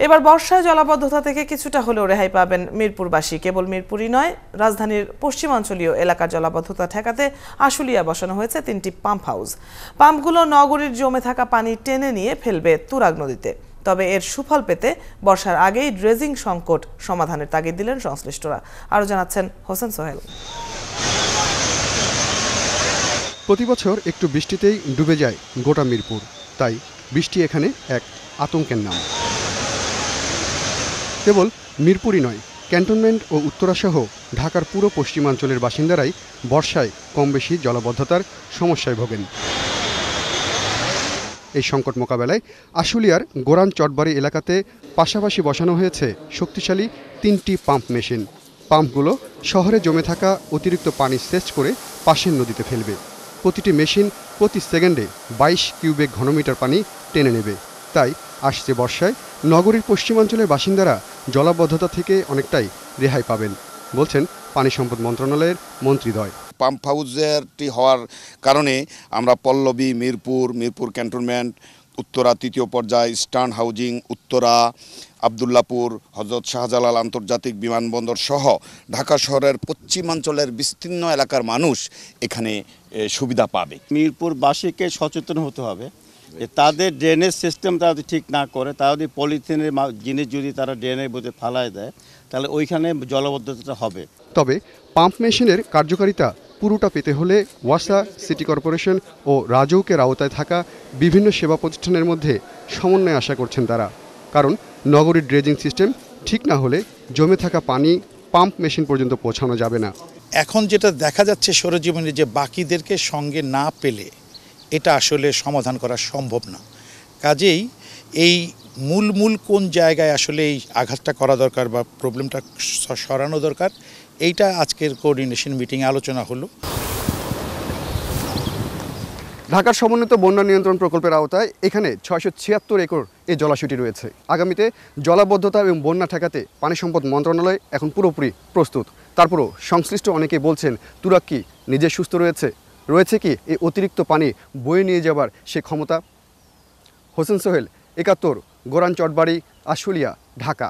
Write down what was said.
এবার বর্ষায় জলাবদ্ধতা থেকে কিছুটা হলেও রেহাই পাবেন মিরপুরবাসী। কেবল মিরপুরই নয়, রাজধানীর পশ্চিমাঞ্চলীয় এলাকার জলাবদ্ধতা ঠেকাতে আশুলিয়া বসানো হয়েছে 3টি পাম্প হাউস। পাম্পগুলো নগরীর জমে থাকা পানি টেনে নিয়ে ফেলবে তুরাগ নদীতে। তবে এর সুফল পেতে বর্ষার আগেই ড্রেজিং সংকট সমাধানের তাগিদ দিলেন সংশ্লিষ্টরা। আরও জানাচ্ছেন হোসেন সোহেল। প্রতি বছর একটু বৃষ্টিতেই ডুবে যায় গোটা মিরপুর, তাই বৃষ্টি এখানে এক আতঙ্কের নাম। কেবল মিরপুরই নয়, ক্যান্টনমেন্ট ও উত্তরাসহ ঢাকার পুরো পশ্চিমাঞ্চলের বাসিন্দারাই বর্ষায় কম বেশি জলাবদ্ধতার সমস্যায় ভোগেন। এই সংকট মোকাবেলায় আশুলিয়ার গোরান চটবাড়ি এলাকাতে পাশাপাশি বসানো হয়েছে শক্তিশালী 3টি পাম্প মেশিন। পাম্পগুলো শহরে জমে থাকা অতিরিক্ত পানি সেচ করে পাশের নদীতে ফেলবে। প্রতিটি মেশিন প্রতি সেকেন্ডে 22 কিউবেক ঘনমিটার পানি টেনে নেবে। তাই আসছে বর্ষায় নগরীর পশ্চিমাঞ্চলের বাসিন্দারা জলাবদ্ধতা থেকে অনেকটাই রেহাই পাবেন বলছেন পানি সম্পদ মন্ত্রণালয়ের মন্ত্রীদ্বয়। পাম্প হাউসেরটি হওয়ার কারণে আমরা পল্লবী, মিরপুর ক্যান্টনমেন্ট, উত্তরা 3য় পর্যায়, ইস্টার্ন হাউজিং, উত্তরা, আবদুল্লাপুর, হযরত শাহজালাল আন্তর্জাতিক বিমানবন্দর সহ ঢাকা শহরের পশ্চিমাঞ্চলের বিস্তীর্ণ এলাকার মানুষ এখানে সুবিধা পাবে। মিরপুরবাসীকে সচেতন হতে হবে যে তাদের ড্রেনেজ সিস্টেম তারা যদি ঠিক না করে, তারা যদি পলিথিনের জিনিস যদি তারা ড্রেনের মধ্যে ফালায় দেয়, তাহলে ওইখানে জলাবদ্ধতা হবে। তবে পাম্প মেশিনের কার্যকারিতা পুরোটা পেতে হলে ওয়াসা, সিটি কর্পোরেশন ও রাজউকের আওতায় থাকা বিভিন্ন সেবা প্রতিষ্ঠানের মধ্যে সমন্বয় আশা করছেন তারা। কারণ নগরীর ড্রেজিং সিস্টেম ঠিক না হলে জমে থাকা পানি পাম্প মেশিন পর্যন্ত পৌঁছানো যাবে না। এখন যেটা দেখা যাচ্ছে সরেজমিনে, যে বাকিদেরকে সঙ্গে না পেলে এটা আসলে সমাধান করা সম্ভব না। কাজেই এই মূল কোন জায়গায় আসলে এই আঘাতটা করা দরকার বা প্রবলেমটা সরানো দরকার, এইটা আজকের কোঅর্ডিনেশন মিটিংয়ে আলোচনা হলো। ঢাকার সমন্বিত বন্যা নিয়ন্ত্রণ প্রকল্পের আওতায় এখানে 676 একর এই জলাশয়টি রয়েছে। আগামীতে জলাবদ্ধতা এবং বন্যা ঠেকাতে পানি সম্পদ মন্ত্রণালয় এখন পুরোপুরি প্রস্তুত। তারপরও সংশ্লিষ্ট অনেকেই বলছেন, তুরাগ কি নিজে সুস্থ রয়েছে কি এই অতিরিক্ত পানি বয়ে নিয়ে যাবার সে ক্ষমতা? হোসেন সোহেল, 71, গোরান চটবাড়ি, আশুলিয়া, ঢাকা।